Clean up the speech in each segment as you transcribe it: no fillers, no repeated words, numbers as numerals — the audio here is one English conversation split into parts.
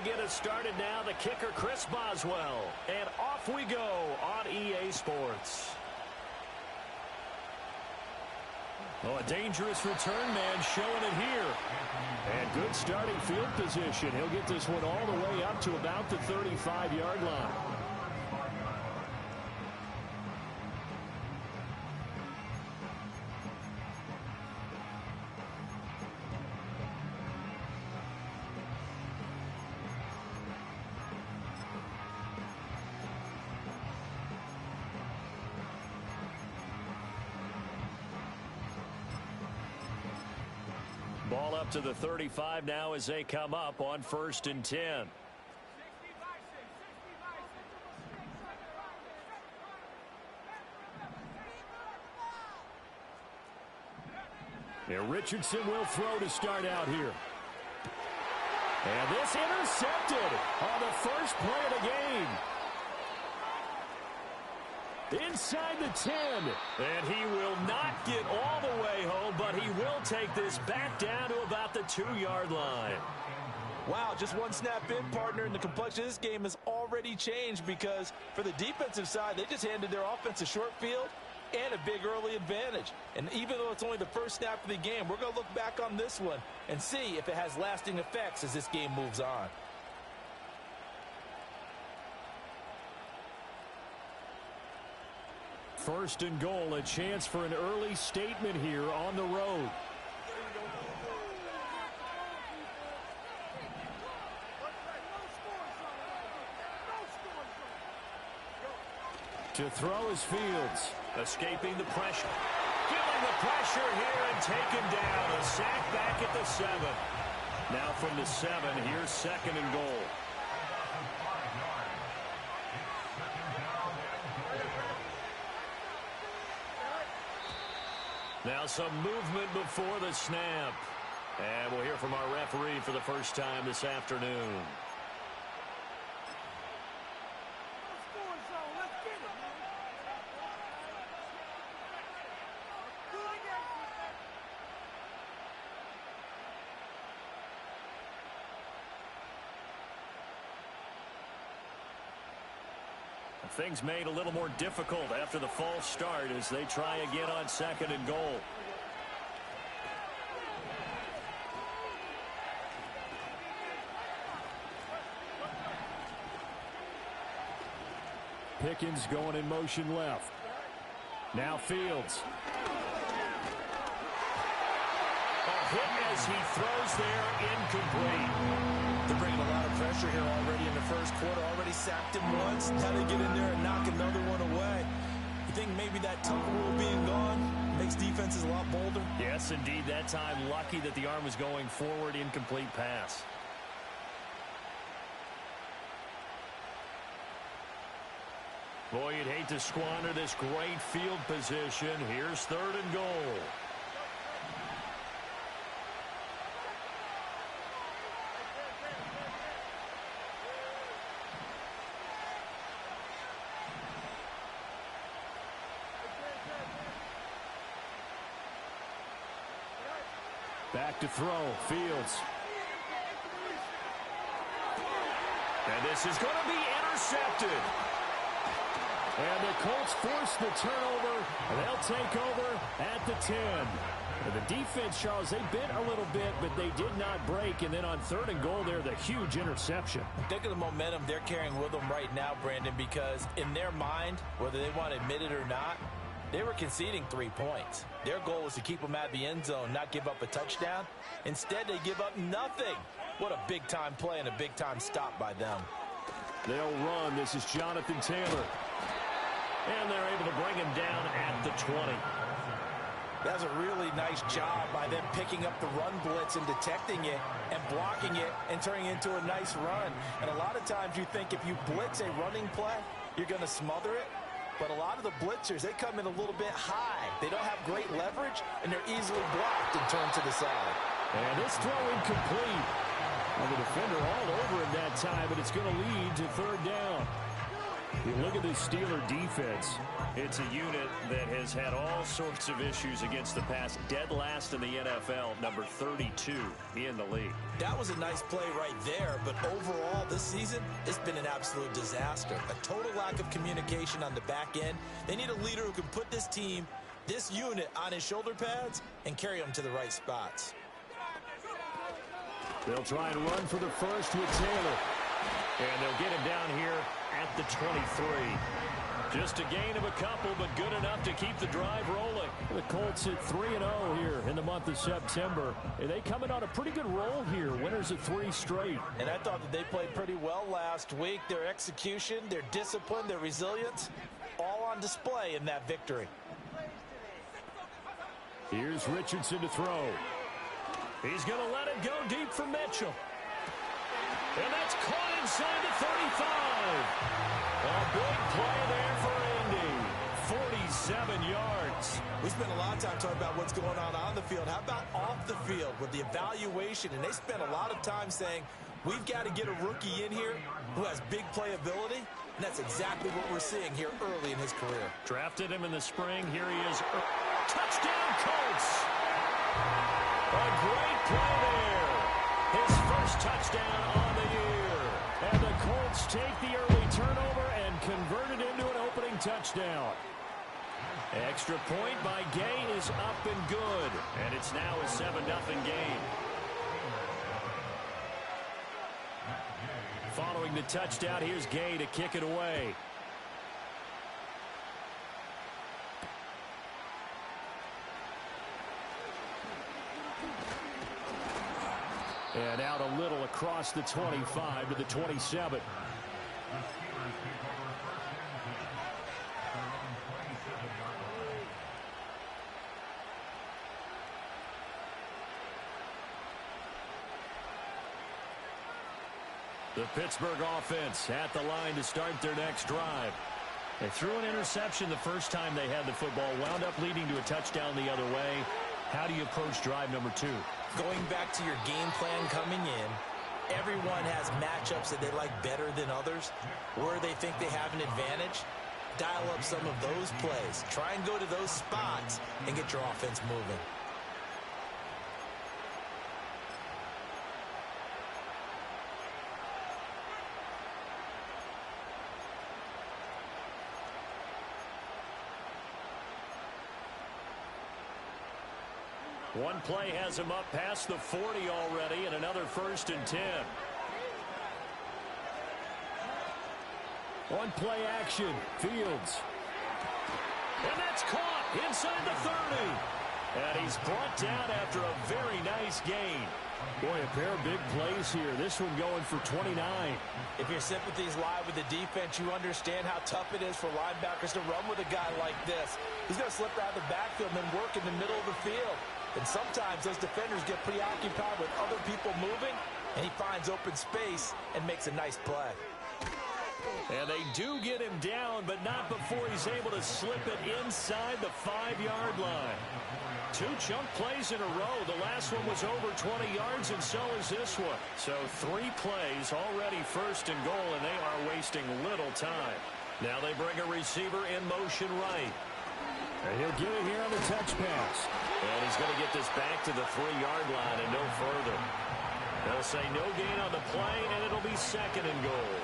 to get us started now, the kicker, Chris Boswell. And off we go on EA Sports. Oh, a dangerous return man showing it here. And good starting field position. He'll get this one all the way up to about the 35-yard line. Ball up to the 35 now as they come up on 1st and 10. Now Richardson will throw to start out here. And this intercepted on the first play of the game. Inside the 10. And he will not get all the way home, but he will take this back down to about the 2-yard line. Wow, just one snap in, partner, and the complexion of this game has already changed because for the defensive side, they just handed their offense a short field and a big early advantage. And even though it's only the first snap of the game, we're going to look back on this one and see if it has lasting effects as this game moves on. First and goal, a chance for an early statement here on the road. To throw is Fields. Escaping the pressure. Feeling the pressure here and taken down. A sack back at the 7. Now from the 7, here's 2nd and goal. Now some movement before the snap. And we'll hear from our referee for the first time this afternoon. Things made a little more difficult after the false start as they try again on 2nd and goal. Pickens going in motion left. Now Fields. A hit as he throws there, incomplete. They're bringing a lot of pressure here already in the first quarter. Already sacked him once. Now they get in there and knock another one away. You think maybe that tuck rule being gone makes defenses a lot bolder? Yes, indeed. That time lucky that the arm was going forward. Incomplete pass. Boy, you'd hate to squander this great field position. Here's 3rd and goal. Back to throw, Fields. And this is going to be intercepted. And the Colts force the turnover. They'll take over at the 10. And the defense, Charles, they bit a little bit, but they did not break. And then on 3rd and goal there, the huge interception. Think of the momentum they're carrying with them right now, Brandon, because in their mind, whether they want to admit it or not, they were conceding 3 points. Their goal was to keep them at the end zone, not give up a touchdown. Instead, they give up nothing. What a big-time play and a big-time stop by them. They'll run. This is Jonathan Taylor. And they're able to bring him down at the 20. That's a really nice job by them picking up the run blitz and detecting it and blocking it and turning it into a nice run. And a lot of times you think if you blitz a running play, you're going to smother it. But a lot of the blitzers, they come in a little bit high. They don't have great leverage, and they're easily blocked and turned to the side. And this throw incomplete. And the defender all over him that time, but it's going to lead to 3rd down. You look at this Steeler defense. It's a unit that has had all sorts of issues against the pass. Dead last in the NFL, number 32 in the league. That was a nice play right there, but overall this season, it's been an absolute disaster. A total lack of communication on the back end. They need a leader who can put this team, this unit, on his shoulder pads and carry them to the right spots. They'll try and run for the first with Taylor. And they'll get him down here at the 23. Just a gain of a couple, but good enough to keep the drive rolling. The Colts at 3-0 here in the month of September. They coming on a pretty good roll here. Winners of 3 straight. And I thought that they played pretty well last week. Their execution, their discipline, their resilience, all on display in that victory. Here's Richardson to throw. He's going to let it go deep for Mitchell. And that's caught inside the 35. A big play there for Indy. 47 yards. We spent a lot of time talking about what's going on the field. How about off the field with the evaluation? And they spent a lot of time saying, we've got to get a rookie in here who has big playability. And that's exactly what we're seeing here early in his career. Drafted him in the spring. Here he is. Touchdown, Colts. A great play there. His first touchdown on the year. And the Colts take the early turnover and convert it into an opening touchdown. Extra point by Gay is up and good. And it's now a 7-0 game. Following the touchdown, here's Gay to kick it away. And out a little across the 25 to the 27. The Pittsburgh offense at the line to start their next drive. They threw an interception the first time they had the football, wound up leading to a touchdown the other way. How do you approach drive number 2? Going back to your game plan coming in, everyone has matchups that they like better than others, where they think they have an advantage. Dial up some of those plays. Try and go to those spots and get your offense moving. One play has him up past the 40 already, and another 1st and 10. On play action, Fields. And that's caught inside the 30. And he's brought down after a very nice gain. Boy, a pair of big plays here. This one going for 29. If your sympathies lie with the defense, you understand how tough it is for linebackers to run with a guy like this. He's going to slip out of the backfield and then work in the middle of the field. And sometimes those defenders get preoccupied with other people moving, and he finds open space and makes a nice play. And they do get him down, but not before he's able to slip it inside the 5-yard line. 2 chunk plays in a row. The last one was over 20 yards, and so is this one. So 3 plays already 1st and goal, and they are wasting little time. Now they bring a receiver in motion right. And he'll get it here on the touch pass. And he's going to get this back to the 3-yard line and no further. They'll say no gain on the play, and it'll be 2nd and goal.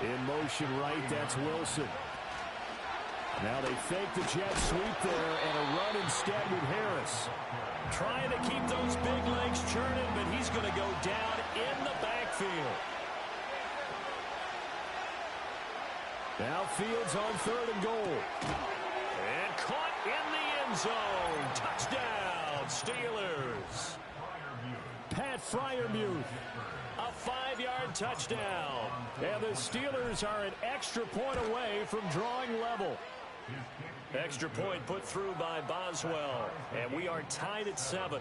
In motion right, that's Wilson. Now they fake the jet sweep there and a run instead with Harris. Trying to keep those big legs churning, but he's going to go down in the backfield. Now Fields on 3rd and goal. And caught in the end zone. Touchdown, Steelers. Pat Freiermuth. A 5-yard touchdown. And the Steelers are an extra point away from drawing level. Extra point put through by Boswell. And we are tied at 7.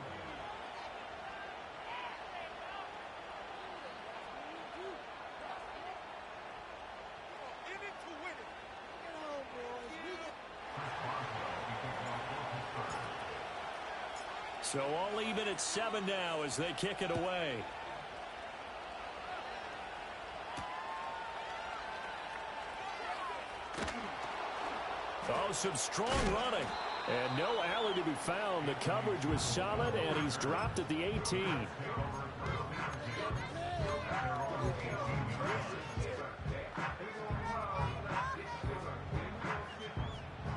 So all even at 7 now as they kick it away. Oh, some strong running. And no alley to be found. The coverage was solid, and he's dropped at the 18.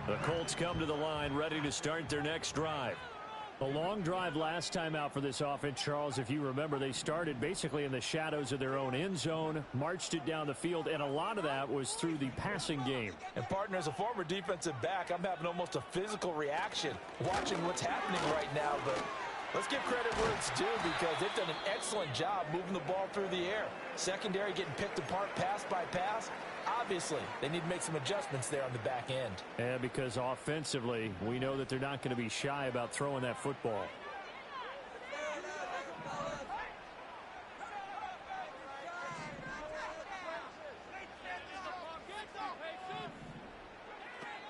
The Colts come to the line, ready to start their next drive. A long drive last time out for this offense, Charles. If you remember, they started basically in the shadows of their own end zone, marched it down the field, and a lot of that was through the passing game. And, partner, as a former defensive back, I'm having almost a physical reaction watching what's happening right now. But let's give credit where it's due because they've done an excellent job moving the ball through the air. Secondary getting picked apart pass by pass. Obviously, they need to make some adjustments there on the back end. And because offensively, we know that they're not going to be shy about throwing that football.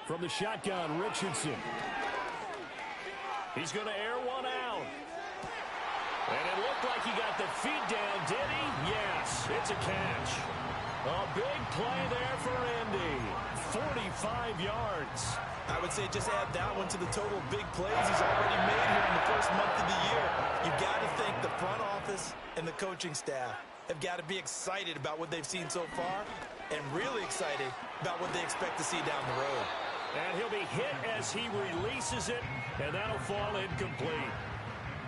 From the shotgun, Richardson. He's going to air one out. And it looked like he got the feet down, did he? Yes, it's a catch. A big play there for Indy. 45 yards. I would say just add that one to the total big plays he's already made here in the first month of the year. You've got to think the front office and the coaching staff have got to be excited about what they've seen so far and really excited about what they expect to see down the road. And he'll be hit as he releases it, and that'll fall incomplete.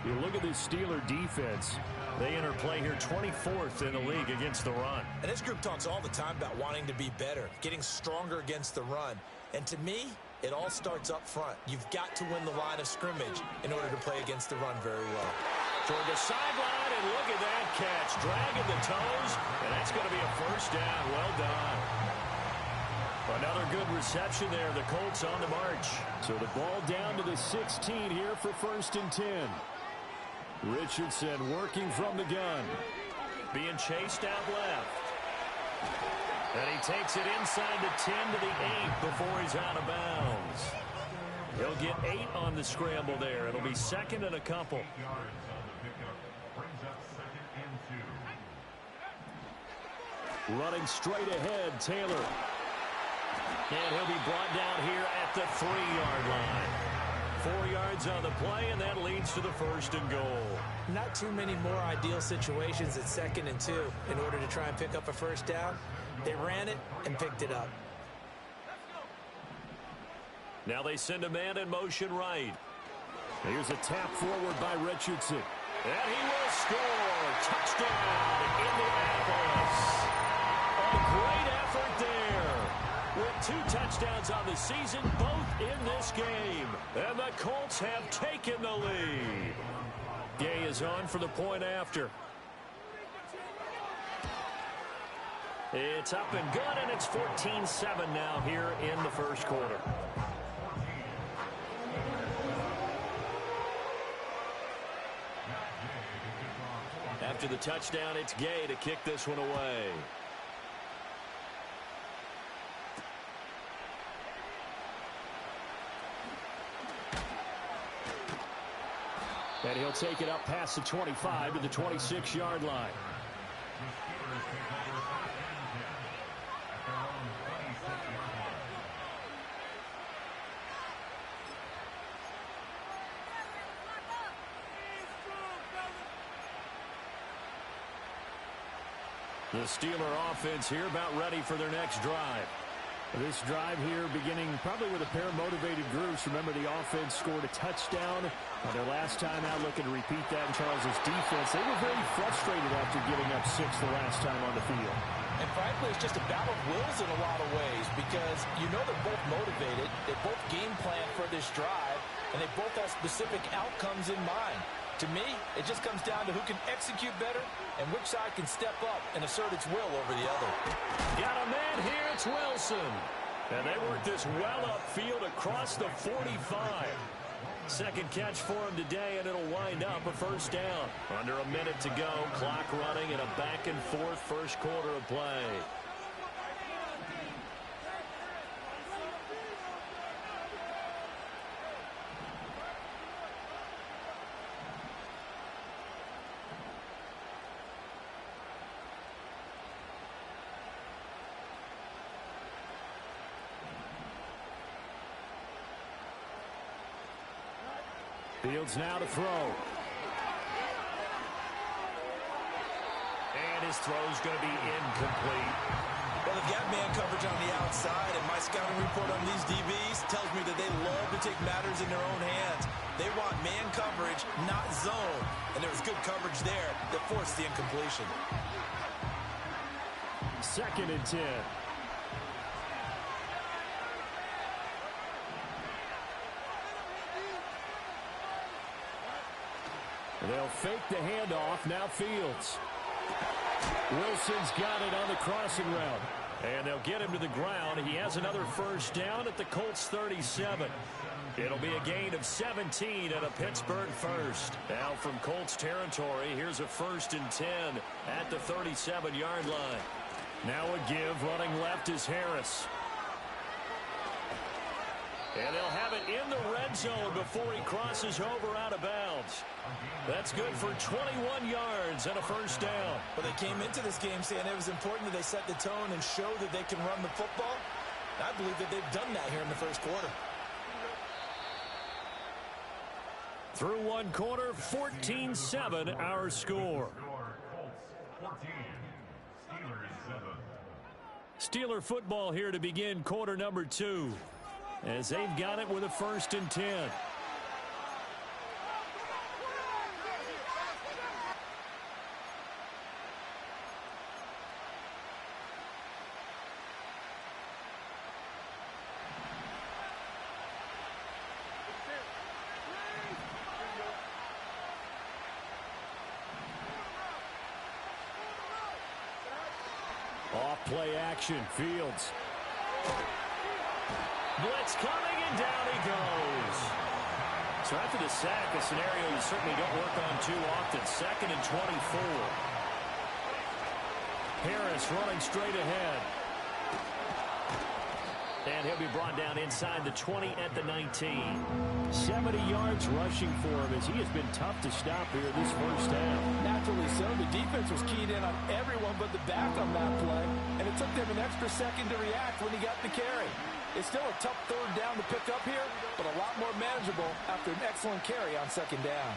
You look at this Steeler defense. They enter play here 24th in the league against the run. And this group talks all the time about wanting to be better, getting stronger against the run. And to me, it all starts up front. You've got to win the line of scrimmage in order to play against the run very well. Toward the sideline, and look at that catch. Dragging the toes, and that's going to be a first down. Well done. Another good reception there. The Colts on the march. So the ball down to the 16 here for 1st and 10. Richardson working from the gun. Being chased out left. And he takes it inside the 10 to the 8 before he's out of bounds. He'll get 8 on the scramble there. It'll be 2nd and a couple. Running straight ahead, Taylor. And he'll be brought down here at the 3-yard line. 4 yards on the play, and that leads to the 1st and goal. Not too many more ideal situations at 2nd and 2 in order to try and pick up a first down. They ran it and picked it up. Now they send a man in motion right. Here's a tap forward by Richardson. And he will score. Touchdown, Indianapolis. A great effort there. With 2 touchdowns on the season, both in this game. And the Colts have taken the lead. Gay is on for the point after. It's up and good, and it's 14-7 now here in the first quarter. After the touchdown, it's Gay to kick this one away. And he'll take it up past the 25 to the 26-yard line. The Steeler offense here about ready for their next drive. This drive here beginning probably with a pair of motivated groups. Remember, the offense scored a touchdown on their last time out, looking to repeat that in Charles's defense. They were very frustrated after giving up 6 the last time on the field. And frankly, it's just a battle of wills in a lot of ways because you know they're both motivated, they both game plan for this drive, and they both have specific outcomes in mind. To me, it just comes down to who can execute better and which side can step up and assert its will over the other. Got a man here, it's Wilson. And they work this well upfield across the 45. Second catch for him today, and it'll wind up a first down. Under a minute to go, clock running in a back-and-forth first quarter of play. Fields now to throw. And his throw's going to be incomplete. Well, they've got man coverage on the outside, and my scouting report on these DBs tells me that they love to take matters in their own hands. They want man coverage, not zone. And there was good coverage there that forced the incompletion. 2nd and 10. They'll fake the handoff. Now Fields. Wilson's got it on the crossing route. And they'll get him to the ground. He has another first down at the Colts 37. It'll be a gain of 17 and a Pittsburgh first. Now from Colts territory, here's a 1st and 10 at the 37-yard line. Now a give. Running left is Harris. And they'll have it in the red zone before he crosses over out of bounds. That's good for 21 yards and a first down. Well, they came into this game saying it was important that they set the tone and show that they can run the football. I believe that they've done that here in the first quarter. Through one quarter, 14-7 our score. Steeler football here to begin quarter number 2. As they've got it with a 1st and 10. Off play action, Fields. Blitz coming, and down he goes. So after the sack, a scenario you certainly don't work on too often. 2nd and 24. Harris running straight ahead. And he'll be brought down inside the 20 at the 19. 70 yards rushing for him as he has been tough to stop here this first half. Naturally so. The defense was keyed in on everyone but the back on that play. And it took them an extra second to react when he got the carry. It's still a tough 3rd down to pick up here, but a lot more manageable after an excellent carry on 2nd down.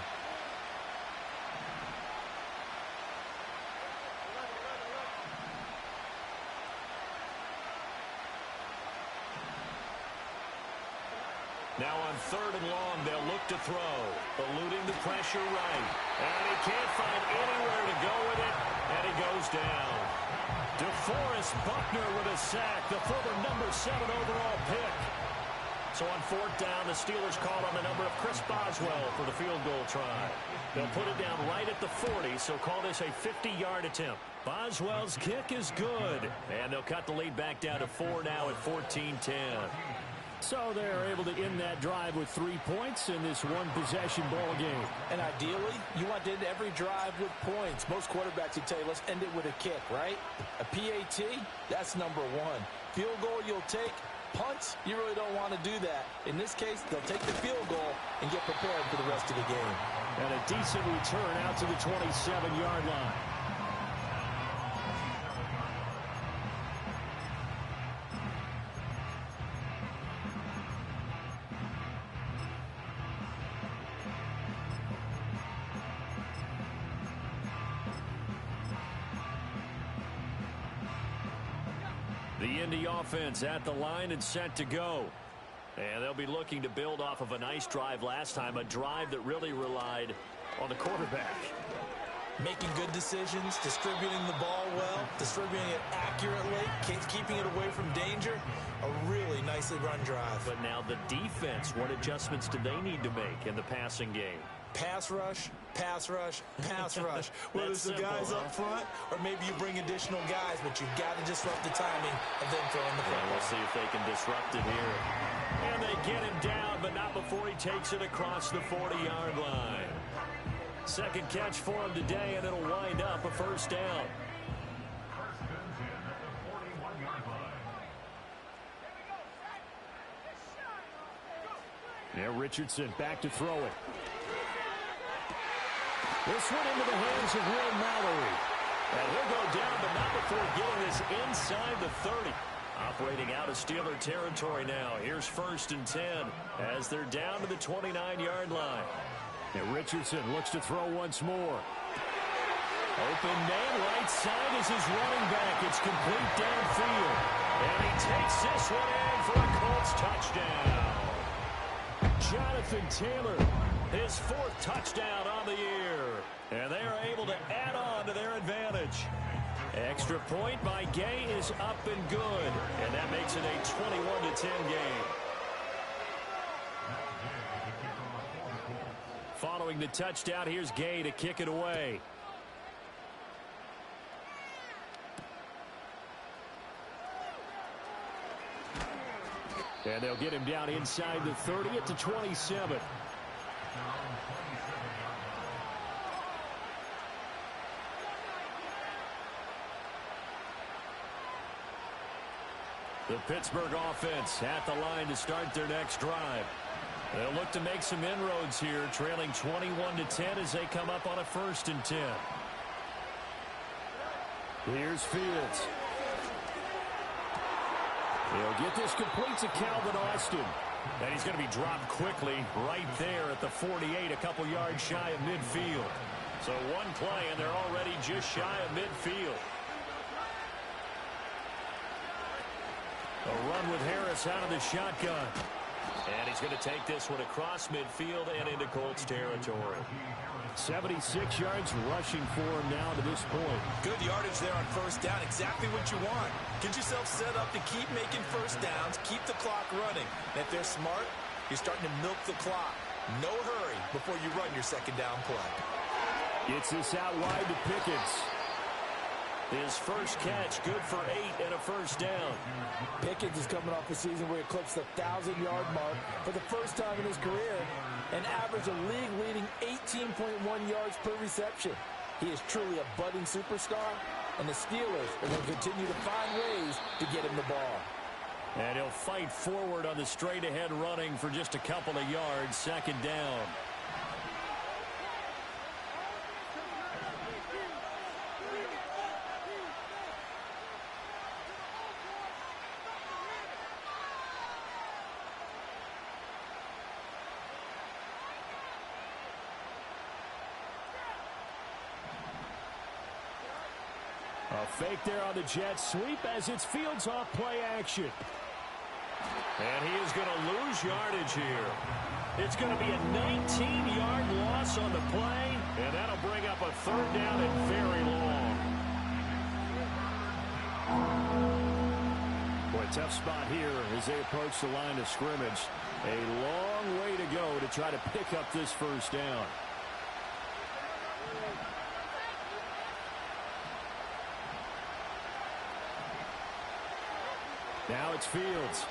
Now on 3rd and long, they'll look to throw. Eluding the pressure right. And he can't find anywhere to go with it, and he goes down. DeForest Buckner with a sack, the former number 7 overall pick. So on 4th down, the Steelers call on the number of Chris Boswell for the field goal try. They'll put it down right at the 40, so call this a 50-yard attempt. Boswell's kick is good, and they'll cut the lead back down to 4 now at 14-10. So they're able to end that drive with 3 points in this one-possession ball game. And ideally, you want to end every drive with points. Most quarterbacks would tell you, let's end it with a kick, right? A PAT, that's number 1. Field goal you'll take. Punts, you really don't want to do that. In this case, they'll take the field goal and get prepared for the rest of the game. And a decent return out to the 27-yard line. The Indy offense at the line and set to go. And they'll be looking to build off of a nice drive last time, a drive that really relied on the quarterback. Making good decisions, distributing the ball well, distributing it accurately, keeping it away from danger. A really nicely run drive. But now the defense, what adjustments do they need to make in the passing game? Pass rush, pass rush, pass rush. Whether it's the guys up front or maybe you bring additional guys, but you've got to disrupt the timing of them throwing the football. We'll see if they can disrupt it here. And they get him down, but not before he takes it across the 40-yard line. Second catch for him today, and it'll wind up a first down. Now Richardson back to throw it. This one into the hands of Will Mallory. And he'll go down, but not before getting this inside the 30. Operating out of Steeler territory now. Here's 1st and 10 as they're down to the 29-yard line. And Richardson looks to throw once more. Open man right side is his running back. It's complete downfield. And he takes this one in for a Colts touchdown. Jonathan Taylor, his 4th touchdown on the year. And they are able to add on to their advantage. Extra point by Gay is up and good. And that makes it a 21-10 game. Following the touchdown, here's Gay to kick it away. And they'll get him down inside the 30 at the 27. The Pittsburgh offense at the line to start their next drive. They'll look to make some inroads here, trailing 21-10 as they come up on a 1st and 10. Here's Fields. He'll get this complete to Calvin Austin. And he's going to be dropped quickly right there at the 48, a couple yards shy of midfield. So one play, and they're already just shy of midfield. A run with Harris out of the shotgun. And he's going to take this one across midfield and into Colts territory. 76 yards rushing for him now to this point. Good yardage there on 1st down. Exactly what you want. Get yourself set up to keep making 1st downs, keep the clock running. And if they're smart, you're starting to milk the clock. No hurry before you run your 2nd down play. Gets this out wide to Pickens. His 1st catch, good for 8 and a 1st down. Pickens is coming off a season where he eclipsed the 1,000-yard mark for the first time in his career and averaged a league-leading 18.1 yards per reception. He is truly a budding superstar, and the Steelers are going to continue to find ways to get him the ball. And he'll fight forward on the straight-ahead running for just a couple of yards, 2nd down. A fake there on the jet sweep as it's Fields off play action. And he is going to lose yardage here. It's going to be a 19-yard loss on the play, and that'll bring up a 3rd down and very long. Boy, tough spot here as they approach the line of scrimmage. A long way to go to try to pick up this 1st down. Now it's Fields.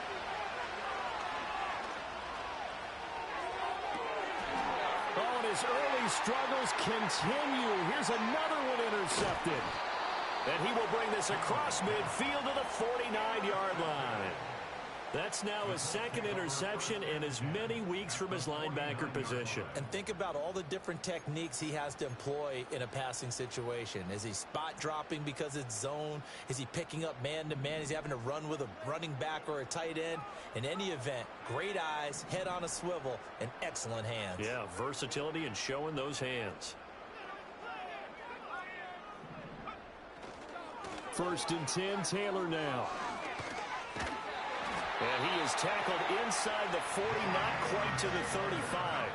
Oh, and his early struggles continue. Here's another one intercepted. And he will bring this across midfield to the 49-yard line. That's now his 2nd interception in as many weeks from his linebacker position. And think about all the different techniques he has to employ in a passing situation. Is he spot dropping because it's zone? Is he picking up man-to-man? Is he having to run with a running back or a tight end? In any event, great eyes, head on a swivel, and excellent hands. Yeah, versatility and showing those hands. 1st and 10, Taylor now. And he is tackled inside the 40, not quite to the 35.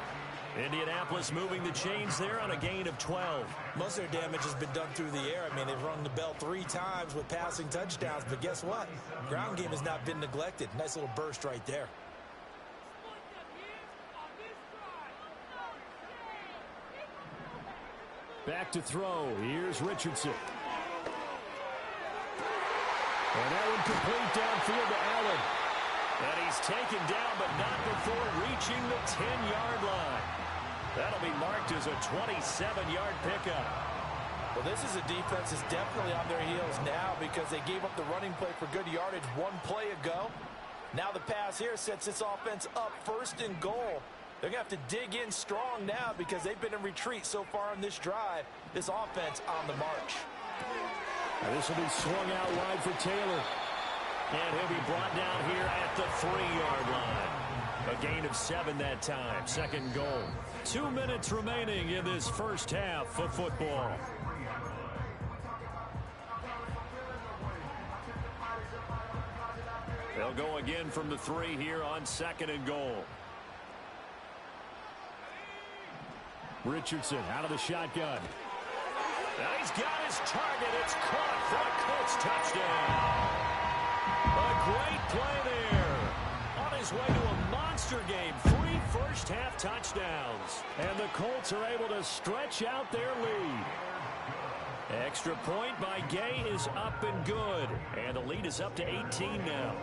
Indianapolis moving the chains there on a gain of 12. Most of their damage has been done through the air. I mean, they've rung the bell 3 times with passing touchdowns, but guess what? Ground game has not been neglected. Nice little burst right there. Back to throw. Here's Richardson. And that one complete downfield to Allen. And he's taken down, but not before reaching the 10-yard line. That'll be marked as a 27-yard pickup. Well, this is a defense that's definitely on their heels now because they gave up the running play for good yardage 1 play ago. Now the pass here sets this offense up 1st and goal. They're going to have to dig in strong now because they've been in retreat so far in this drive. This offense on the march. And this will be swung out wide for Taylor. And he'll be brought down here at the 3-yard line. A gain of 7 that time. Second and goal. 2 minutes remaining in this first half of football. They'll go again from the 3 here on second and goal. Richardson out of the shotgun. Now he's got his target. It's caught for a Colts touchdown. A great play there. On his way to a monster game. 3 first-half touchdowns. And the Colts are able to stretch out their lead. Extra point by Gay is up and good. And the lead is up to 18 now.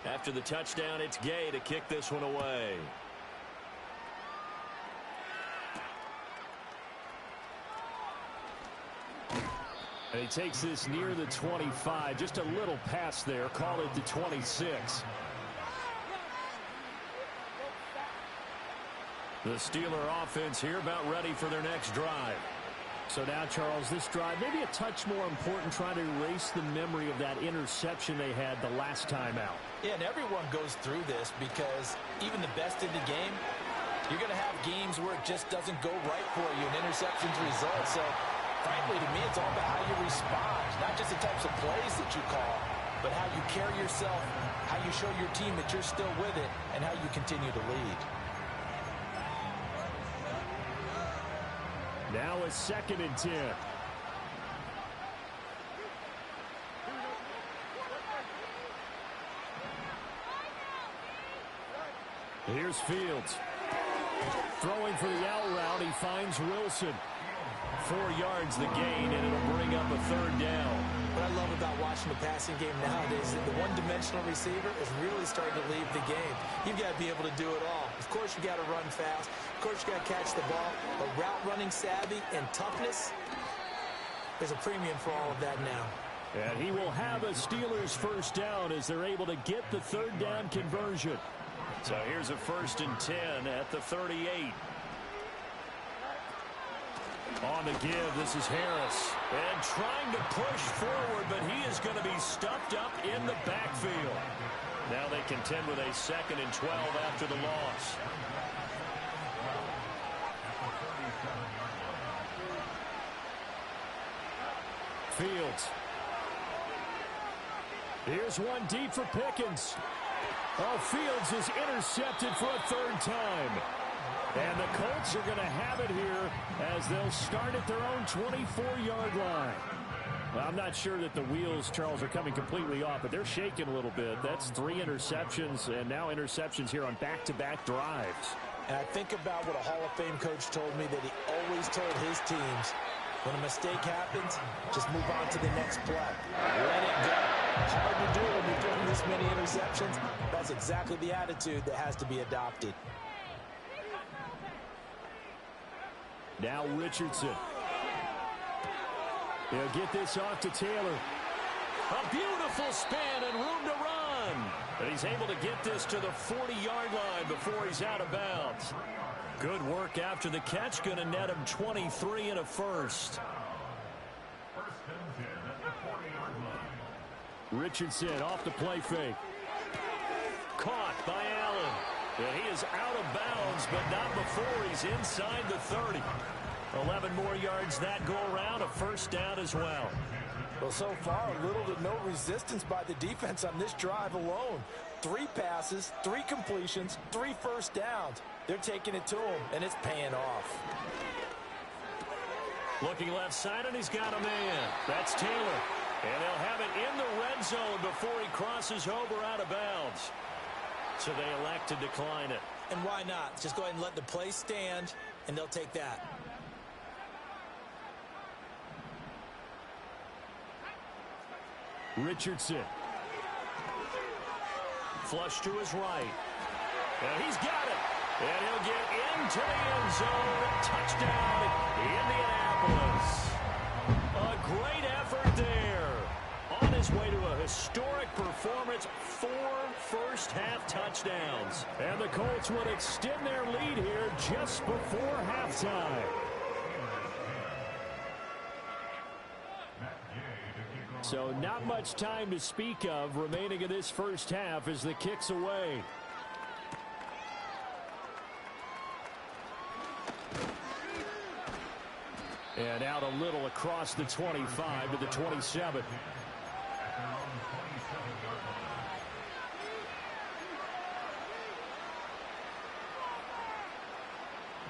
After the touchdown, it's Gay to kick this one away. And he takes this near the 25. Just a little pass there. Call it the 26. The Steeler offense here about ready for their next drive. So now, Charles, this drive maybe a touch more important, trying to erase the memory of that interception they had the last time out. Yeah, and everyone goes through this because even the best in the game, you're going to have games where it just doesn't go right for you, and interceptions result. So, frankly, to me, it's all about how you respond, not just the types of plays that you call, but how you carry yourself, how you show your team that you're still with it, and how you continue to lead. Now a 2nd and 10. Here's Fields. Throwing for the out route, he finds Wilson. 4 yards the gain, and it'll bring up a 3rd down. What I love about watching the passing game nowadays is that the one-dimensional receiver is really starting to leave the game. You've got to be able to do it all. Of course, you got to run fast. Of course, you got to catch the ball. But route running savvy and toughness, there's a premium for all of that now. And he will have a Steelers first down as they're able to get the 3rd down conversion. So here's a 1st and 10 at the 38. On the give, this is Harris. And trying to push forward, but he is going to be stuffed up in the backfield. Now they contend with a 2nd and 12 after the loss. Fields. Here's one deep for Pickens. Oh, Fields is intercepted for a 3rd time. And the Colts are going to have it here as they'll start at their own 24-yard line. Well, I'm not sure that the wheels, Charles, are coming completely off, but they're shaking a little bit. That's 3 interceptions and now interceptions here on back-to-back drives. And I think about what a Hall of Fame coach told me that he always told his teams, when a mistake happens, just move on to the next play. Let it go. Hard to do when you're throwing this many interceptions. That's exactly the attitude that has to be adopted. Now Richardson. He'll get this off to Taylor. A beautiful spin and room to run. But he's able to get this to the 40-yard line before he's out of bounds. Good work after the catch. Going to net him 23 and a first. Richardson off the play fake. Caught by Allen. And he is out of bounds, but not before he's inside the 30. 11 more yards that go around, a first down as well. Well, so far, little to no resistance by the defense on this drive alone. 3 passes, 3 completions, 3 first downs. They're taking it to him, and it's paying off. Looking left side, and he's got a man. That's Taylor. And they'll have it in the red zone before he crosses over out of bounds. So they elect to decline it. And why not? Just go ahead and let the play stand, and they'll take that. Richardson. Flush to his right. And he's got it. And he'll get into the end zone. Touchdown, Indianapolis. A great effort there. On his way to a historic performance, 4 first-half touchdowns. And the Colts would extend their lead here just before halftime. So not much time to speak of remaining in this first half as the kick's away. And out a little across the 25 to the 27.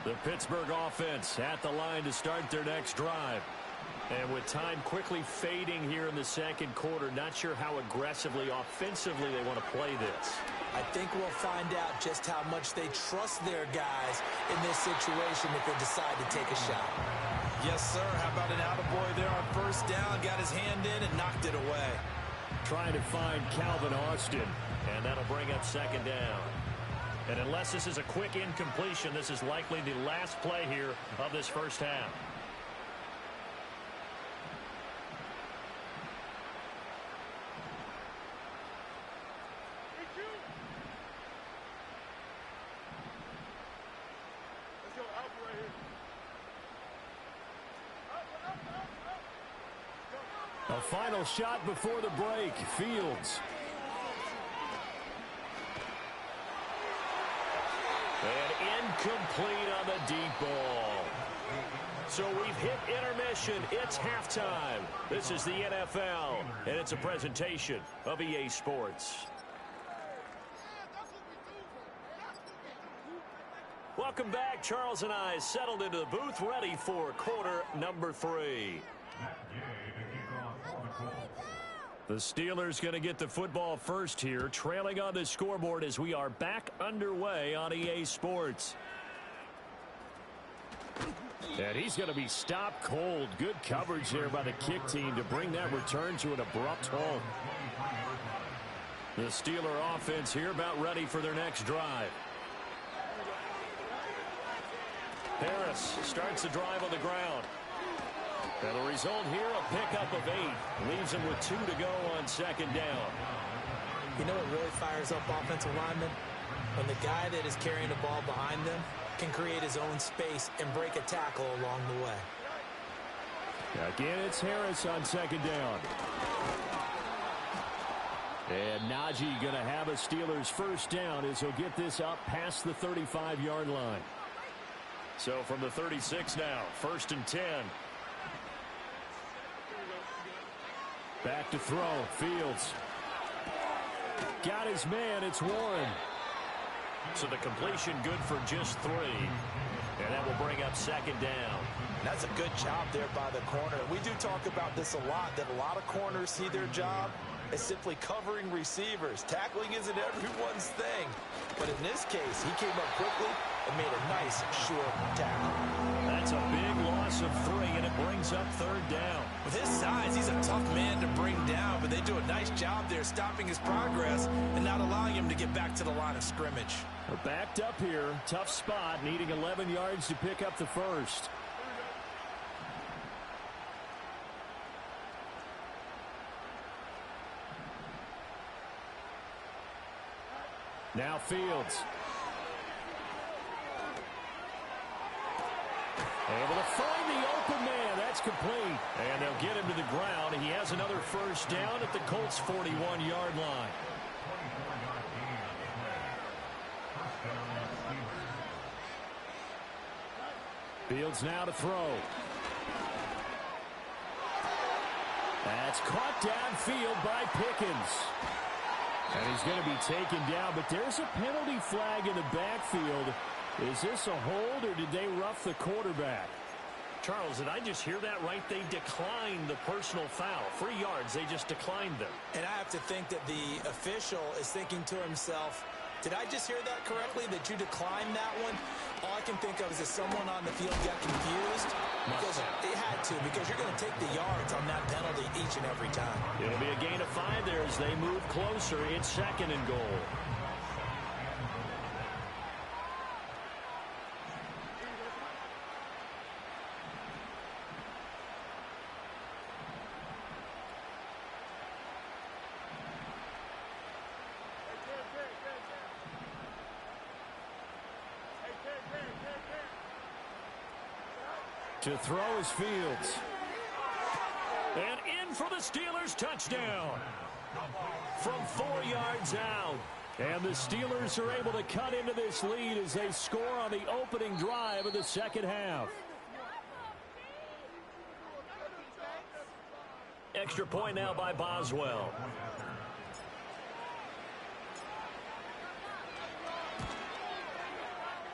The Pittsburgh offense at the line to start their next drive. And with time quickly fading here in the second quarter, not sure how aggressively, offensively they want to play this. I think we'll find out just how much they trust their guys in this situation if they decide to take a shot. Yes, sir. How about an attaboy there on first down? Got his hand in and knocked it away. Trying to find Calvin Austin, and that'll bring up second down. And unless this is a quick incompletion, this is likely the last play here of this first half. A final shot before the break. Fields. And incomplete on the deep ball. So we've hit intermission. It's halftime. This is the NFL, and it's a presentation of EA Sports. Welcome back. Charles and I settled into the booth, ready for quarter number 3. The Steelers going to get the football first here, trailing on the scoreboard as we are back underway on EA Sports. And he's going to be stopped cold. Good coverage there by the kick team to bring that return to an abrupt halt. The Steeler offense here about ready for their next drive. Harris starts the drive on the ground. And the result here, a pickup of 8. Leaves him with 2 to go on second down. You know what really fires up offensive linemen? When the guy that is carrying the ball behind them can create his own space and break a tackle along the way. Again, it's Harris on second down. And Najee going to have a Steelers first down as he'll get this up past the 35-yard line. So from the 36 now, 1st and 10. Back to throw. Fields. Got his man. It's Warren. So the completion good for just 3. And that will bring up second down. That's a good job there by the corner. We do talk about this a lot, that a lot of corners see their job as simply covering receivers. Tackling isn't everyone's thing. But in this case, he came up quickly and made a nice, short tackle. That's a big loss of 3, and it brings up 3rd down. With his size, he's a tough man to bring down, but they do a nice job there stopping his progress and not allowing him to get back to the line of scrimmage. We're backed up here. Tough spot, needing 11 yards to pick up the first. Now Fields. Able to find the open man. That's complete. And they'll get him to the ground. He has another first down at the Colts' 41-yard line. Fields now to throw. That's caught downfield by Pickens. And he's going to be taken down, but there's a penalty flag in the backfield. Is this a hold, or did they rough the quarterback? Charles, did I just hear that right? They declined the personal foul. 3 yards, they just declined them. And I have to think that the official is thinking to himself, did I just hear that correctly, that you declined that one? All I can think of is that someone on the field got confused. Because they had to, because you're going to take the yards on that penalty each and every time. It'll be a gain of 5 there as they move closer. It's 2nd and goal. To throw is Fields. And in for the Steelers touchdown. From 4 yards out. And the Steelers are able to cut into this lead as they score on the opening drive of the second half. Extra point now by Boswell.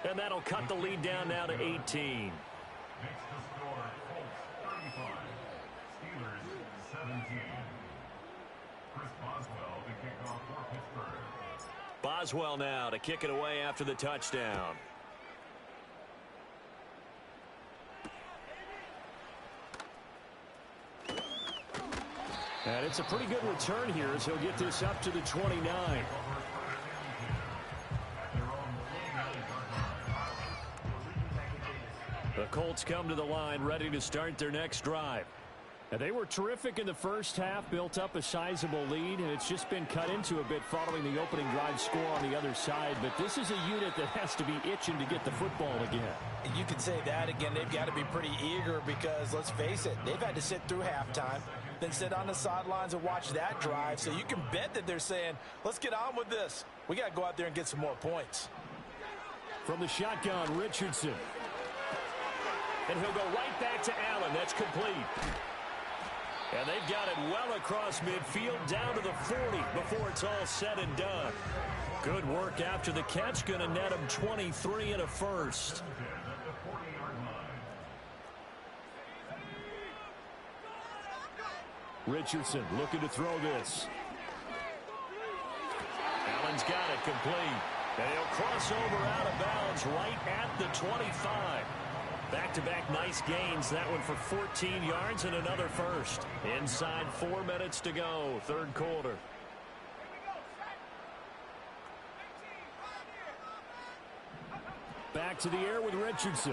And that'll cut the lead down now to 18. Next to score, Colts 35, Steelers 17. Chris Boswell to kick off for Pittsburgh. Boswell now to kick it away after the touchdown. And it's a pretty good return here as he'll get this up to the 29. The Colts come to the line ready to start their next drive. And they were terrific in the first half, built up a sizable lead, and it's just been cut into a bit following the opening drive score on the other side. But this is a unit that has to be itching to get the football again. You could say that again. They've got to be pretty eager because, let's face it, they've had to sit through halftime, then sit on the sidelines and watch that drive. So you can bet that they're saying, let's get on with this. We got to go out there and get some more points. From the shotgun, Richardson. And he'll go right back to Allen. That's complete. And they've got it well across midfield down to the 40 before it's all said and done. Good work after the catch. Going to net him 23 and a first. Richardson looking to throw this. Allen's got it complete. And he'll cross over out of bounds right at the 25. Back-to-back nice gains. That one for 14 yards and another first. Inside 4 minutes to go, third quarter. Back to the air with Richardson.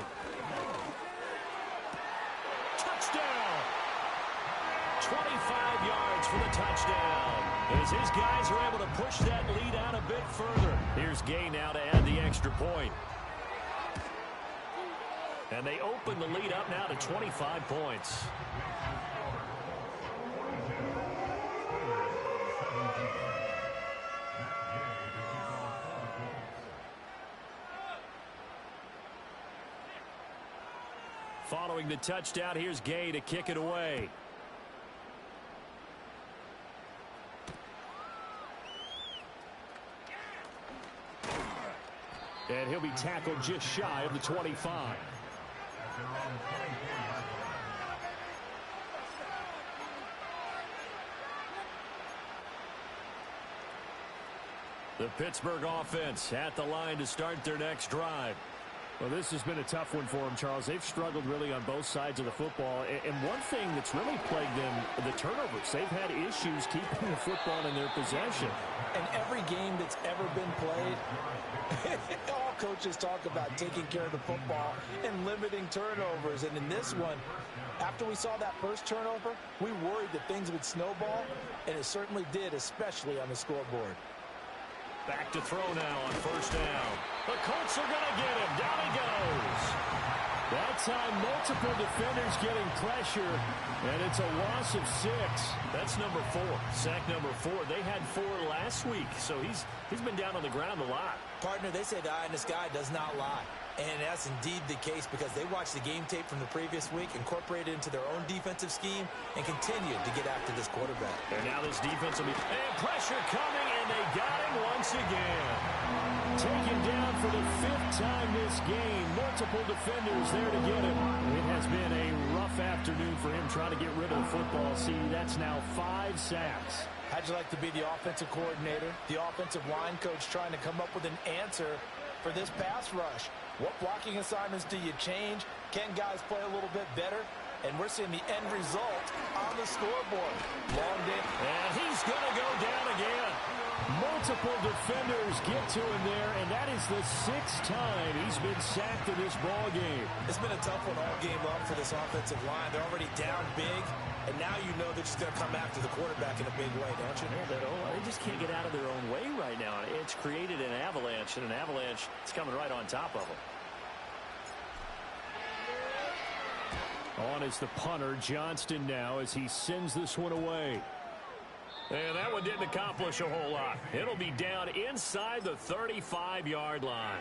Touchdown! 25 yards for the touchdown. As his guys are able to push that lead out a bit further. Here's Gay now to add the extra point. And they open the lead up now to 25 points. Following the touchdown, here's Gay to kick it away. And he'll be tackled just shy of the 25. The Pittsburgh offense at the line to start their next drive. Well, this has been a tough one for them, Charles. They've struggled really on both sides of the football. And one thing that's really plagued them, the turnovers. They've had issues keeping the football in their possession. And every game that's ever been played, all coaches talk about taking care of the football and limiting turnovers. And in this one, after we saw that first turnover, we worried that things would snowball, and it certainly did, especially on the scoreboard. Back to throw now on first down. The Colts are going to get him. Down he goes. That time, multiple defenders getting pressure, and it's a loss of 6. That's number 4. Sack number 4. They had 4 last week, so he's been down on the ground a lot. Partner, they say the eye in the sky does not lie. And that's indeed the case because they watched the game tape from the previous week, incorporated it into their own defensive scheme, and continued to get after this quarterback. And now this defense will be... And pressure coming, and they got him once again. Taken down for the 5th time this game. Multiple defenders there to get him. It has been a rough afternoon for him trying to get rid of the football. See, that's now 5 sacks. How'd you like to be the offensive coordinator, the offensive line coach trying to come up with an answer for this pass rush? What blocking assignments do you change? Can guys play a little bit better? And we're seeing the end result on the scoreboard. Long day. And he's going to go down again. Multiple defenders get to him there, and that is the 6th time he's been sacked in this ball game. It's been a tough one all game long for this offensive line. They're already down big, and now you know they're just going to come after the quarterback in a big way, don't you? Yeah, they just can't get out of their own way right now. It's created an avalanche, and an avalanche is coming right on top of them. On is the punter, Johnston, now as he sends this one away. And that one didn't accomplish a whole lot. It'll be down inside the 35-yard line.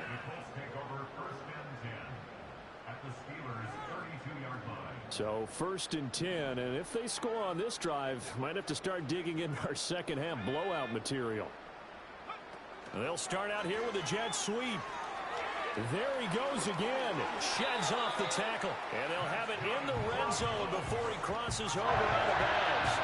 So 1st and 10, and if they score on this drive, might have to start digging in our second half blowout material. They'll start out here with a jet sweep. There he goes again. Sheds off the tackle. And they'll have it in the red zone before he crosses over out of bounds.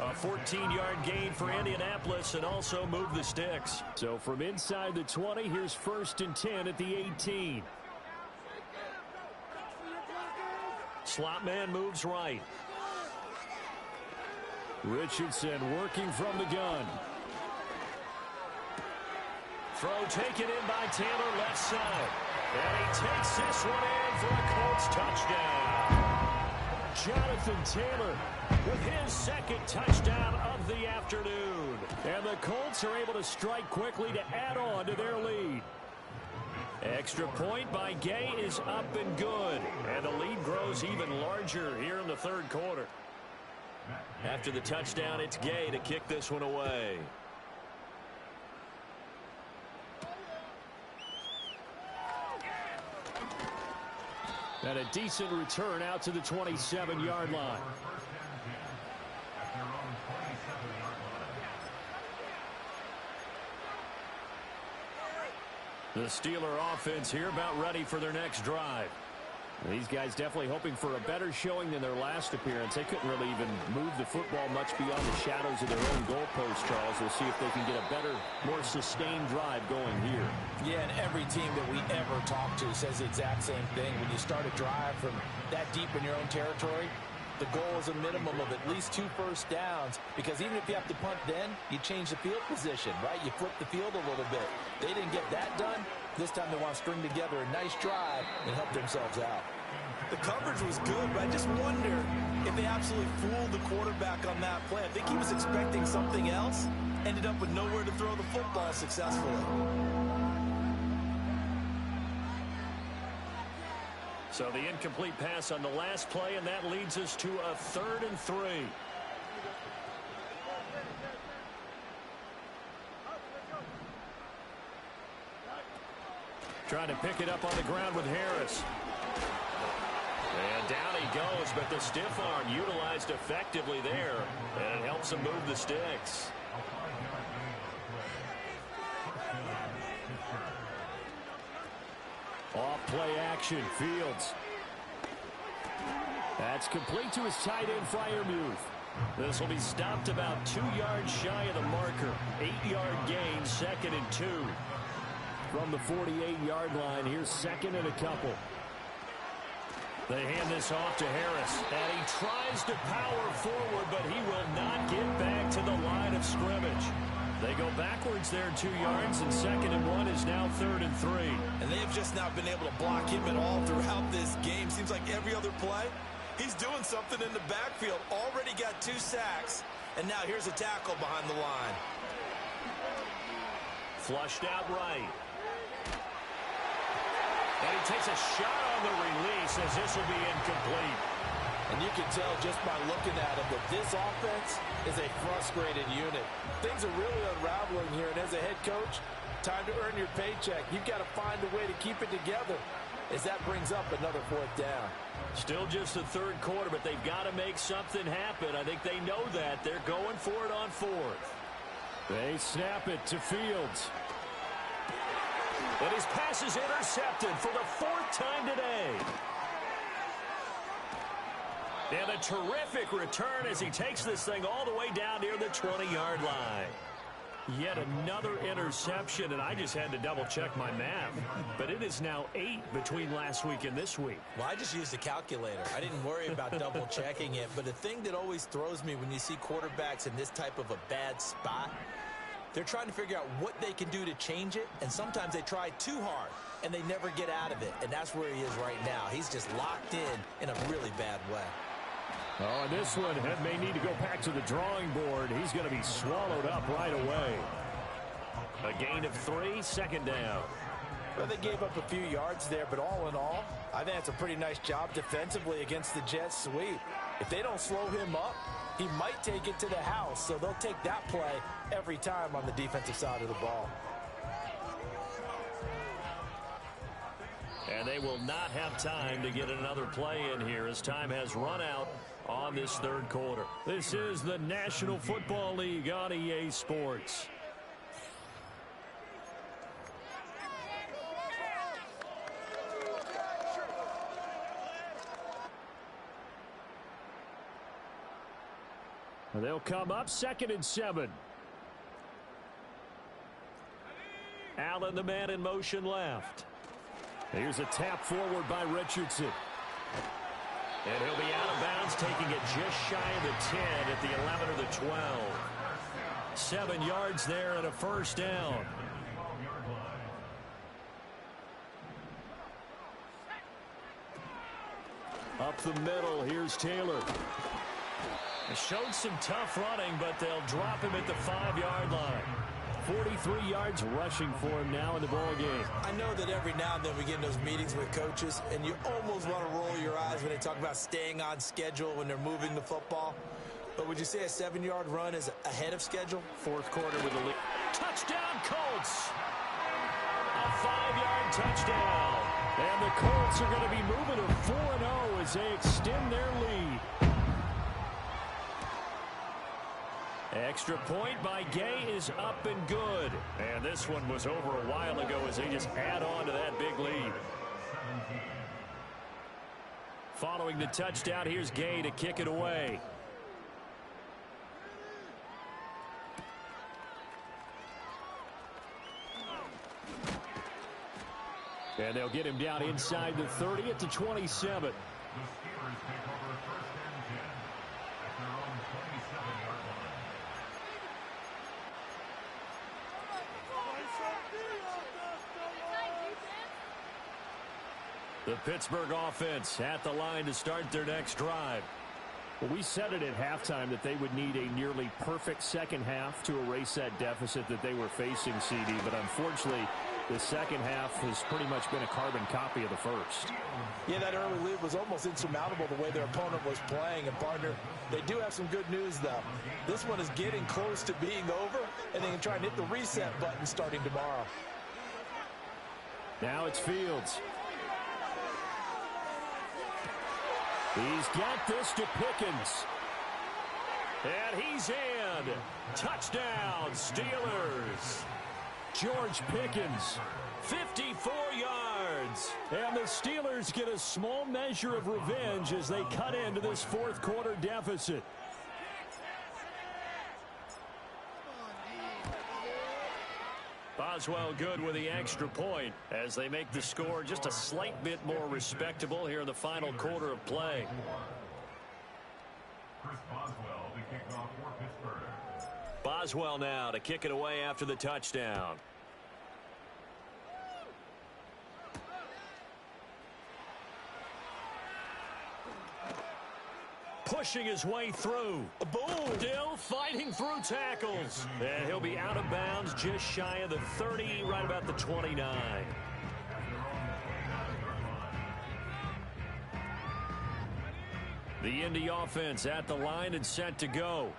A 14-yard gain for Indianapolis and also move the sticks. So from inside the 20, here's 1st and 10 at the 18. Slot man moves right. Richardson working from the gun. Throw taken in by Taylor left side. And he takes this one in for a Colts touchdown. Jonathan Taylor with his second touchdown of the afternoon. And the Colts are able to strike quickly to add on to their lead. Extra point by Gay is up and good. And the lead grows even larger here in the 3rd quarter. After the touchdown, it's Gay to kick this one away. And a decent return out to the 27-yard line. The Steeler offense here about ready for their next drive. These guys definitely hoping for a better showing than their last appearance. They couldn't really even move the football much beyond the shadows of their own goalpost, Charles. We'll see if they can get a better, more sustained drive going here. Yeah, and every team that we ever talk to says the exact same thing. When you start a drive from that deep in your own territory, the goal is a minimum of at least 2 first downs, because even if you have to punt then, you change the field position, right? You flip the field a little bit. They didn't get that done. This time they want to string together a nice drive and help themselves out. The coverage was good, but I just wonder if they absolutely fooled the quarterback on that play. I think he was expecting something else, ended up with nowhere to throw the football successfully. So the incomplete pass on the last play, and that leads us to a 3rd and 3. Trying to pick it up on the ground with Harris. And down he goes, but the stiff arm utilized effectively there, and it helps him move the sticks. Off play action, Fields. That's complete to his tight end, Freiermuth. This will be stopped about 2 yards shy of the marker. 8-yard gain, 2nd and 2. From the 48-yard line, here's 2nd and a couple. They hand this off to Harris, and he tries to power forward, but he will not get back to the line of scrimmage. They go backwards there 2 yards, and 2nd and 1 is now 3rd and 3. And they have just not been able to block him at all throughout this game. Seems like every other play, he's doing something in the backfield. Already got 2 sacks, and now here's a tackle behind the line. Flushed out right. And he takes a shot on the release as this will be incomplete. And you can tell just by looking at him that this offense is a frustrated unit. Things are really unraveling here, and as a head coach, time to earn your paycheck. You've got to find a way to keep it together as that brings up another 4th down. Still just the 3rd quarter, but they've got to make something happen. I think they know that. They're going for it on 4th. They snap it to Fields. And his pass is intercepted for the 4th time today. And a terrific return as he takes this thing all the way down near the 20-yard line. Yet another interception, and I just had to double-check my math. But it is now 8 between last week and this week. Well, I just used a calculator. I didn't worry about double-checking it. But the thing that always throws me when you see quarterbacks in this type of a bad spot, they're trying to figure out what they can do to change it, and sometimes they try too hard, and they never get out of it. And that's where he is right now. He's just locked in a really bad way. Oh, and this one may need to go back to the drawing board. He's going to be swallowed up right away. A gain of 3, 2nd down. Well, they gave up a few yards there, but all in all, I think it's a pretty nice job defensively against the Jets sweep. If they don't slow him up, he might take it to the house, so they'll take that play every time on the defensive side of the ball. And they will not have time to get another play in here as time has run out on this third quarter. This is the National Football League on EA Sports. They'll come up 2nd and 7. Allen, the man in motion left. Here's a tap forward by Richardson. And he'll be out of bounds, taking it just shy of the 10 at the 11 or the 12. 7 yards there and a first down. Up the middle, here's Taylor. Showed some tough running, but they'll drop him at the 5-yard line. 43 yards rushing for him now in the ball game. I know that every now and then we get in those meetings with coaches, and you almost want to roll your eyes when they talk about staying on schedule when they're moving the football. But would you say a 7-yard run is ahead of schedule? Fourth quarter with the lead. Touchdown, Colts! A 5-yard touchdown. And the Colts are going to be moving to 4-0 as they extend their lead. Extra point by Gay is up and good. And this one was over a while ago as they just add on to that big lead. Following the touchdown, here's Gay to kick it away. And they'll get him down inside the 30 at the 27. The Pittsburgh offense at the line to start their next drive. Well, we said it at halftime that they would need a nearly perfect second half to erase that deficit that they were facing, CD. But unfortunately, the second half has pretty much been a carbon copy of the first. Yeah, that early lead was almost insurmountable the way their opponent was playing. And, partner, they do have some good news, though. This one is getting close to being over, and they can try and hit the reset button starting tomorrow. Now it's Fields. He's got this to Pickens. And he's in. Touchdown, Steelers. George Pickens, 54 yards. And the Steelers get a small measure of revenge as they cut into this fourth quarter deficit. Boswell good with the extra point as they make the score just a slight bit more respectable here in the final quarter of play. Boswell to kick off for Pittsburgh. Boswell now to kick it away after the touchdown. Pushing his way through. Boom! Still fighting through tackles. And he'll be out of bounds just shy of the 30, right about the 29. The Indy offense at the line and set to go.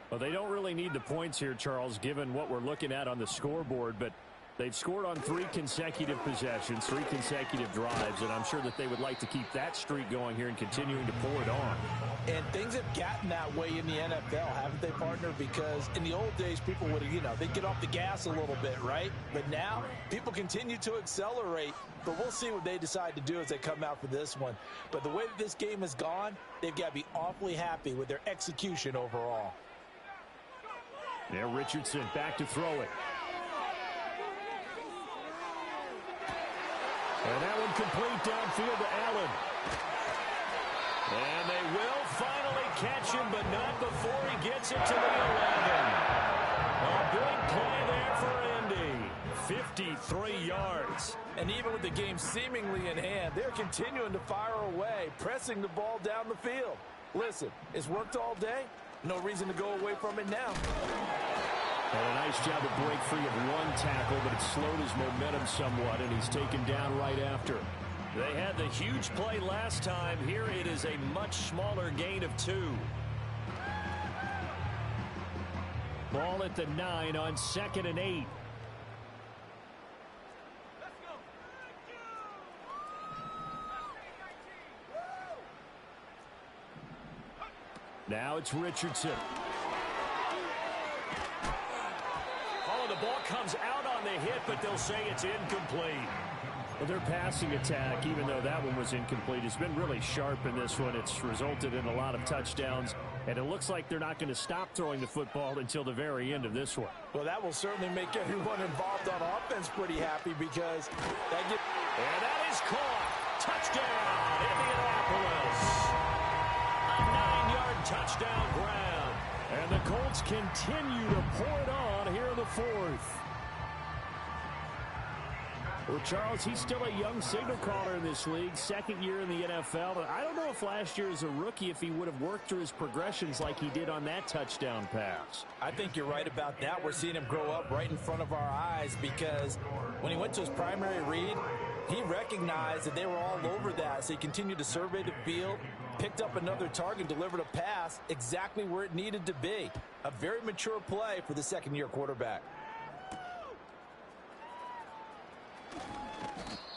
Well, they don't really need the points here, Charles, given what we're looking at on the scoreboard, but they've scored on 3 consecutive possessions, 3 consecutive drives, and I'm sure that they would like to keep that streak going here and continuing to pull it on. And things have gotten that way in the NFL, haven't they, partner? Because in the old days, people would, they'd get off the gas a little bit, right? But now, people continue to accelerate. But we'll see what they decide to do as they come out for this one. But the way that this game has gone, they've got to be awfully happy with their execution overall. There, Richardson back to throw it. And that one complete downfield to Allen. And they will finally catch him, but not before he gets it to the 11. A big play there for Indy. 53 yards. And even with the game seemingly in hand, they're continuing to fire away, pressing the ball down the field. Listen, it's worked all day. No reason to go away from it now. And a nice job to break free of one tackle, but it slowed his momentum somewhat, and he's taken down right after. They had the huge play last time. Here it is a much smaller gain of 2. Ball at the 9 on 2nd and 8. Now it's Richardson. Oh, the ball comes out on the hit, but they'll say it's incomplete. Well, their passing attack, even though that one was incomplete, has been really sharp in this one. It's resulted in a lot of touchdowns, and it looks like they're not going to stop throwing the football until the very end of this one. Well, that will certainly make everyone involved on offense pretty happy because that gets... And that is caught. Touchdown, Indianapolis. A 9-yard touchdown grab. And the Colts continue to pour it on here in the 4th. Well, Charles, he's still a young signal caller in this league, 2nd year in the NFL. And I don't know if last year as a rookie, if he would have worked through his progressions like he did on that touchdown pass. I think you're right about that. We're seeing him grow up right in front of our eyes because when he went to his primary read, he recognized that they were all over that. So he continued to survey the field, picked up another target, delivered a pass exactly where it needed to be. A very mature play for the 2nd-year quarterback.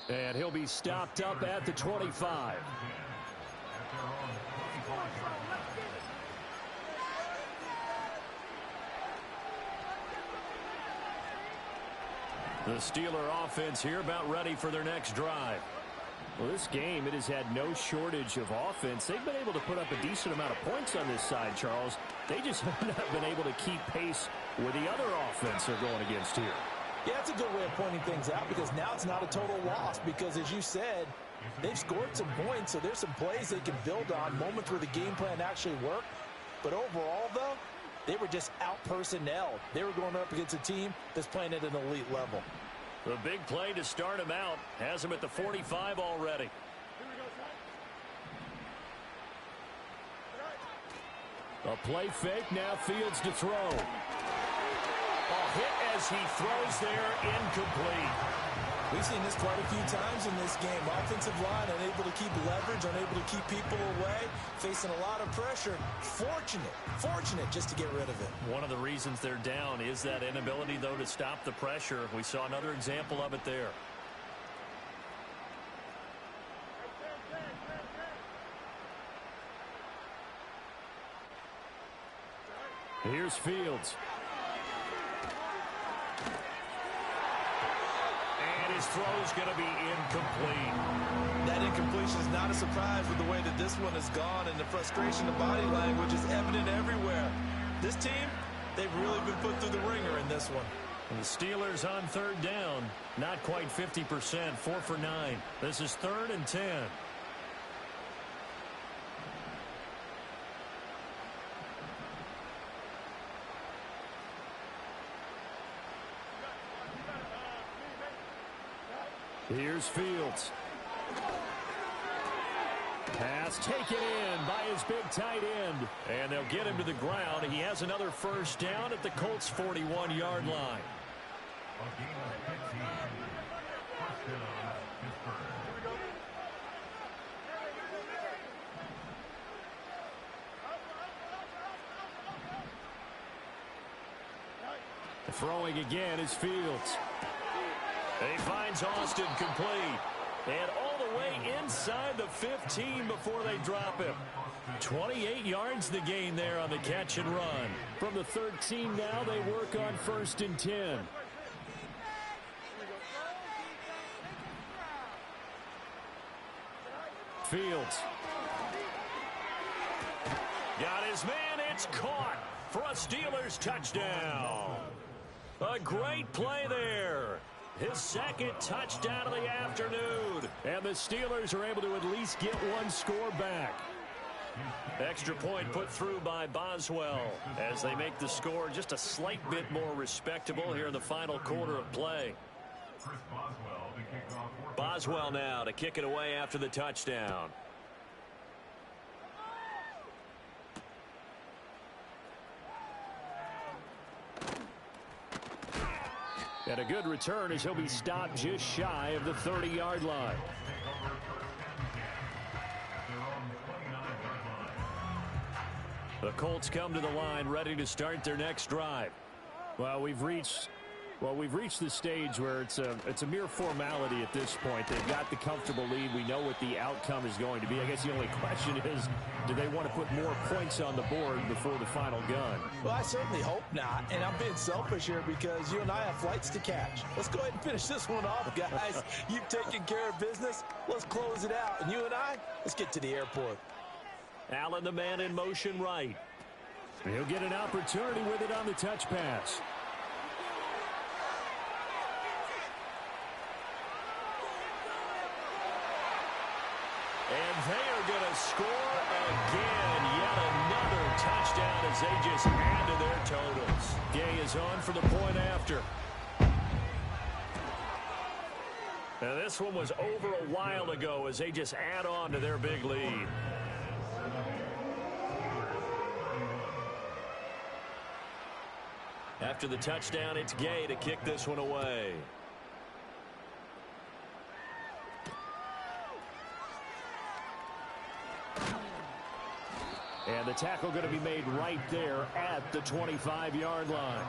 And he'll be stopped up at the 25. The Steeler offense here about ready for their next drive. Well, this game, it has had no shortage of offense. They've been able to put up a decent amount of points on this side, Charles. They just have not been able to keep pace with the other offense they're going against here. Yeah, that's a good way of pointing things out because now it's not a total loss because, as you said, they've scored some points, so there's some plays they can build on, moments where the game plan actually worked. But overall, though, they were just out-personnelled. They were going up against a team that's playing at an elite level. The big play to start him out has him at the 45 already. A play fake, now Fields to throw. A hit as he throws there, incomplete. We've seen this quite a few times in this game. Offensive line unable to keep leverage, unable to keep people away, facing a lot of pressure. Fortunate just to get rid of it. One of the reasons they're down is that inability, though, to stop the pressure. We saw another example of it there. Here's Fields. And his throw's going to be incomplete. That incompletion is not a surprise with the way that this one has gone, and the frustration of body language is evident everywhere. This team, they've really been put through the ringer in this one. And the Steelers on 3rd down, not quite 50%, 4 for 9. This is 3rd and 10. Here's Fields. Pass taken in by his big tight end. And they'll get him to the ground. He has another 1st down at the Colts' 41-yard line. Throwing again is Fields. He finds Austin complete. And all the way inside the 15 before they drop him. 28 yards the gain there on the catch and run. From the 13 now, they work on 1st and 10. Fields. Got his man. It's caught for a Steelers touchdown. A great play there. His 2nd touchdown of the afternoon. And the Steelers are able to at least get one score back. Extra point put through by Boswell as they make the score just a slight bit more respectable here in the final quarter of play. Boswell now to kick it away after the touchdown. And a good return as he'll be stopped just shy of the 30-yard line. The Colts come to the line ready to start their next drive. Well, we've reached the stage where it's a mere formality at this point. They've got the comfortable lead. We know what the outcome is going to be. I guess the only question is, do they want to put more points on the board before the final gun? Well, I certainly hope not, and I'm being selfish here because you and I have flights to catch. Let's go ahead and finish this one off, guys. You've taken care of business. Let's close it out, and you and I, let's get to the airport. Allen, the man in motion right. He'll get an opportunity with it on the touch pass. And they are going to score again. Yet another touchdown as they just add to their totals. Gay is on for the point after. Now this one was over a while ago as they just add on to their big lead. After the touchdown, it's Gay to kick this one away. And the tackle going to be made right there at the 25-yard line.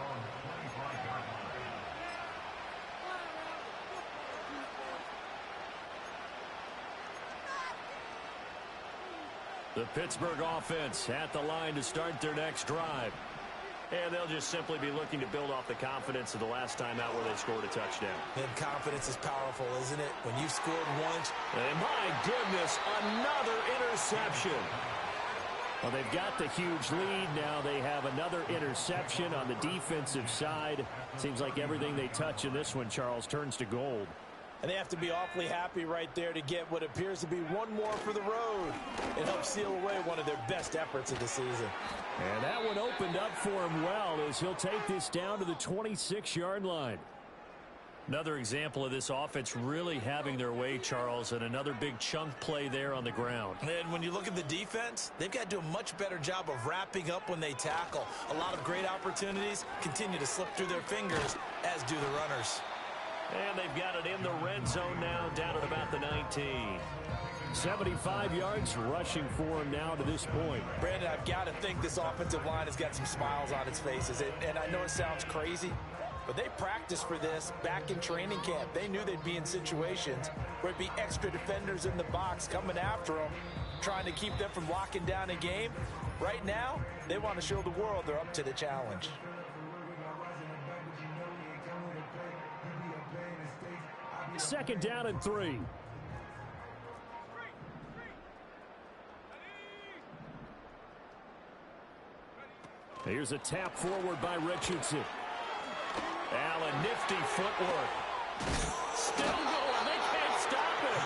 The Pittsburgh offense at the line to start their next drive. And they'll just simply be looking to build off the confidence of the last time out where they scored a touchdown. And confidence is powerful, isn't it? When you've scored once. And my goodness, another interception. Well, they've got the huge lead. Now they have another interception on the defensive side. Seems like everything they touch in this one, Charles, turns to gold. And they have to be awfully happy right there to get what appears to be one more for the road. It helps seal away one of their best efforts of the season. And that one opened up for him well as he'll take this down to the 26-yard line. Another example of this offense really having their way, Charles, and another big chunk play there on the ground. And when you look at the defense, they've got to do a much better job of wrapping up when they tackle. A lot of great opportunities continue to slip through their fingers, as do the runners. And they've got it in the red zone now, down at about the 19. 75 yards rushing for him now to this point. Brandon, I've got to think this offensive line has got some smiles on its faces. And I know it sounds crazy, but they practiced for this back in training camp. They knew they'd be in situations where it'd be extra defenders in the box coming after them, trying to keep them from locking down a game. Right now, they want to show the world they're up to the challenge. Second down and 3. Here's a tap forward by Richardson. Allen, nifty footwork. Still going. They can't stop him.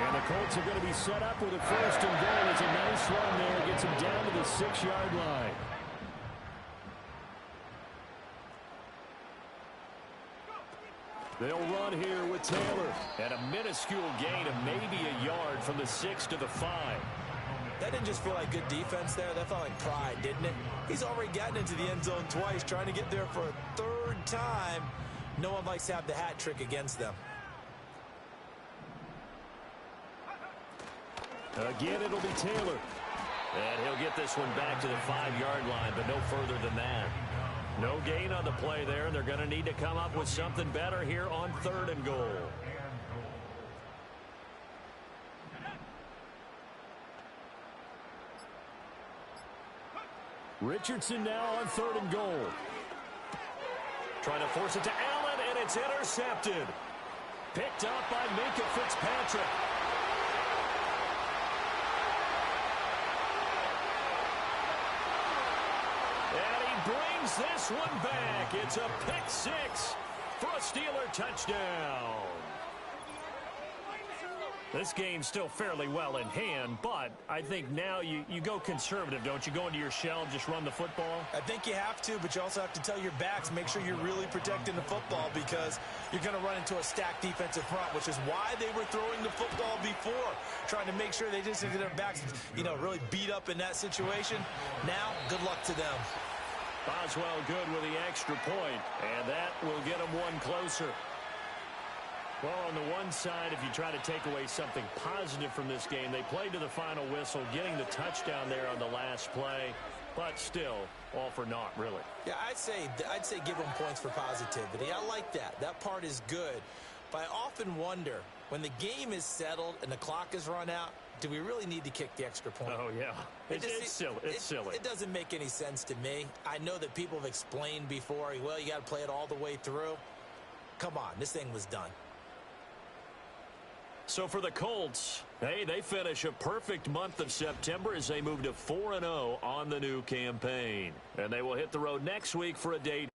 And the Colts are going to be set up with a first and goal. It's a nice run there. Gets him down to the 6-yard line. They'll run here with Taylor. And a minuscule gain of maybe a yard from the 6 to the 5. That didn't just feel like good defense there. That felt like pride, didn't it? He's already gotten into the end zone twice, trying to get there for a third time. No one likes to have the hat trick against them. Again, it'll be Taylor. And he'll get this one back to the 5-yard line, but no further than that. No gain on the play there, and they're going to need to come up with something better here on 3rd and goal. Richardson now on 3rd and goal. Trying to force it to Allen, and it's intercepted. Picked up by Minkah Fitzpatrick. And he brings this one back. It's a pick 6 for a Steeler touchdown. This game's still fairly well in hand, but I think now you go conservative, don't you? Go into your shell and just run the football? I think you have to, but you also have to tell your backs, make sure you're really protecting the football because you're going to run into a stacked defensive front, which is why they were throwing the football before, trying to make sure they just get their backs, really beat up in that situation. Now, good luck to them. Boswell good with the extra point, and that will get them one closer. Well, on the one side, if you try to take away something positive from this game, they played to the final whistle, getting the touchdown there on the last play, but still all for naught, really. Yeah, I'd say give them points for positivity. I like that. That part is good. But I often wonder, when the game is settled and the clock is run out, do we really need to kick the extra point? Oh, yeah. It's silly. It's silly. It doesn't make any sense to me. I know that people have explained before, well, you got to play it all the way through. Come on, this thing was done. So for the Colts, hey, they finish a perfect month of September as they move to 4-0 on the new campaign. And they will hit the road next week for a date